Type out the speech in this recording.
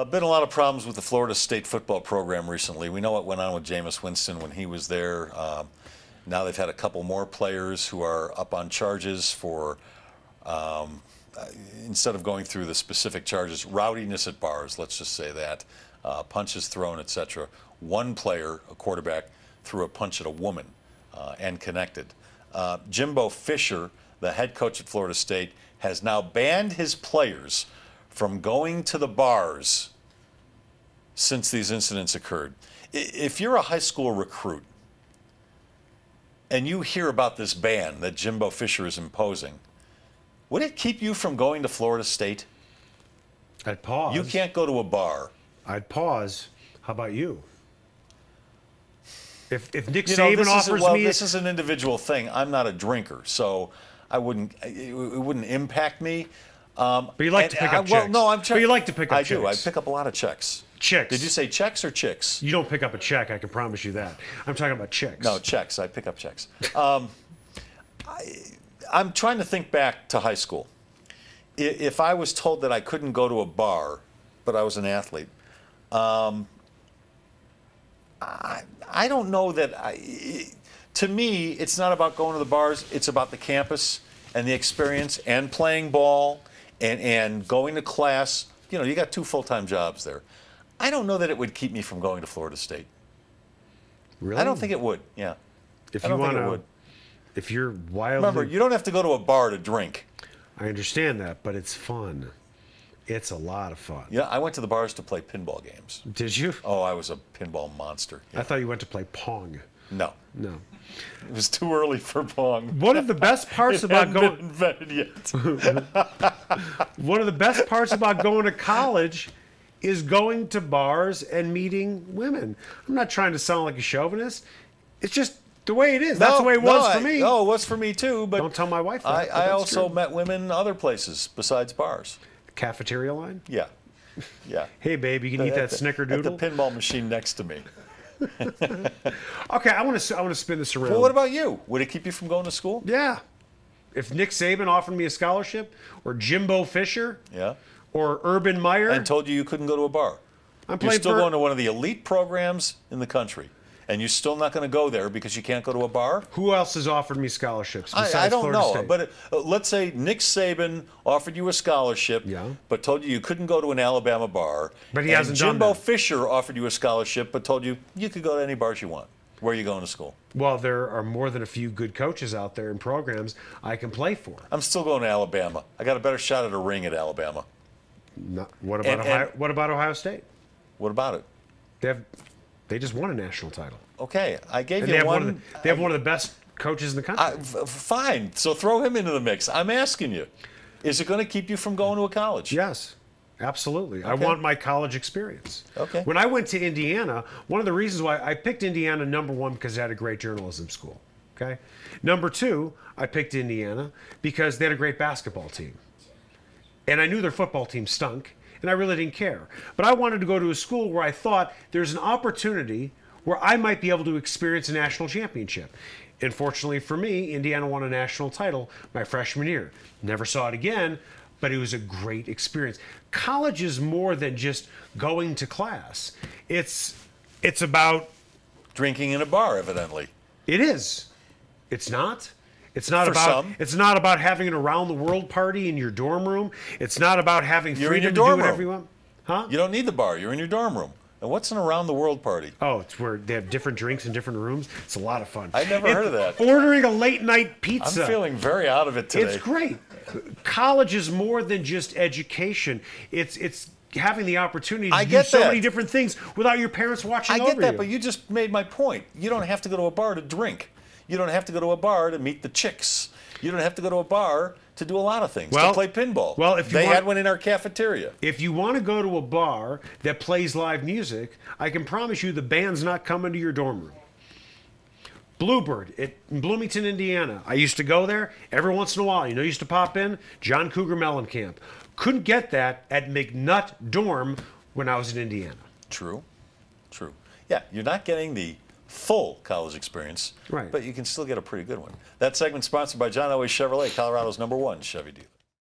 Been a lot of problems with the Florida State football program recently. We know what went on with Jameis Winston when he was there. Now they've had a couple more players who are up on charges for, instead of going through the specific charges, rowdiness at bars, let's just say that, punches thrown, etc. One player, a quarterback, threw a punch at a woman and connected. Jimbo Fisher, the head coach at Florida State, has now banned his players from going to the bars since these incidents occurred. If you're a high school recruit and you hear about this ban that Jimbo Fisher is imposing, would it keep you from going to Florida State? I'd pause. You can't go to a bar. I'd pause. How about you? If Nick Saban offers me... This is an individual thing. I'm not a drinker, so it wouldn't impact me. But you like to pick up checks. Well, no, but you like to pick up checks. I do. I pick up a lot of checks. Chicks. Did you say checks or chicks? You don't pick up a check, I can promise you that. I'm talking about chicks. No, checks. I pick up checks. I'm trying to think back to high school. If I was told that I couldn't go to a bar, but I was an athlete, I don't know that to me, it's not about going to the bars. It's about the campus and the experience and playing ball and going to class. You know, you got 2 full-time jobs there. I don't know that it would keep me from going to Florida State. Really? I don't think it would, yeah. If I don't think it would. If you're wildly... Remember, you don't have to go to a bar to drink. I understand that, but it's fun. It's a lot of fun. Yeah, I went to the bars to play pinball games. Did you? Oh, I was a pinball monster. Yeah. I thought you went to play Pong. No. No. It was too early for Pong. One of the best parts about going... Been invented yet. One of the best parts about going to college is going to bars and meeting women. I'm not trying to sound like a chauvinist. It's just the way it is. That's the way it was for me. No, it was for me too. But don't tell my wife that. I also met women other places besides bars. Cafeteria line? Yeah. Yeah. Hey, babe, you can eat that snickerdoodle? At the pinball machine next to me. Okay, I want to spin this around. Well, what about you? Would it keep you from going to school? Yeah. If Nick Saban offered me a scholarship, or Jimbo Fisher, yeah, or Urban Meyer, and told you couldn't go to a bar, you're still going to one of the elite programs in the country, and you're still not going to go there because you can't go to a bar? Who else has offered me scholarships besides I don't Florida know, State? but let's say Nick Saban offered you a scholarship, but told you couldn't go to an Alabama bar. But he hasn't done Jimbo that. Fisher offered you a scholarship, but told you could go to any bars you want. Where are you going to school? Well, there are more than a few good coaches out there in programs I can play for. I'm still going to Alabama. I got a better shot at a ring at Alabama. What about Ohio State? What about it? They just won a national title. Okay, I gave you one. They have one of the best coaches in the country. Fine, so throw him into the mix. I'm asking you, is it going to keep you from going to a college? Yes, absolutely. Okay. I want my college experience. Okay. When I went to Indiana, one of the reasons why I picked Indiana, #1, because it had a great journalism school. Okay. #2, I picked Indiana because they had a great basketball team. And I knew their football team stunk, and I really didn't care. But I wanted to go to a school where I thought there's an opportunity where I might be able to experience a national championship. Unfortunately for me, Indiana won a national title my freshman year. Never saw it again, but it was a great experience. College is more than just going to class. It's about... Drinking in a bar, evidently. It is. It's not. It's not about having an around the world party in your dorm room. It's not about having freedom to do whatever you want. Huh? You don't need the bar. You're in your dorm room. And what's an around the world party? Oh, it's where they have different drinks in different rooms. It's a lot of fun. I've never heard of that. Ordering a late night pizza. I'm feeling very out of it today. It's great. College is more than just education. It's having the opportunity to do so many different things without your parents watching over you. I get that, but you just made my point. You don't have to go to a bar to drink. You don't have to go to a bar to meet the chicks. You don't have to go to a bar to do a lot of things, to play pinball. Well, if they had one in our cafeteria. If you want to go to a bar that plays live music, I can promise you the band's not coming to your dorm room. Bluebird in Bloomington, Indiana. I used to go there every once in a while. You know, used to pop in John Cougar Mellencamp. Couldn't get that at McNutt Dorm when I was in Indiana. True. True. Yeah, you're not getting the full college experience, right? But you can still get a pretty good one. That segment sponsored by John Elway Chevrolet, Colorado's #1 Chevy dealer.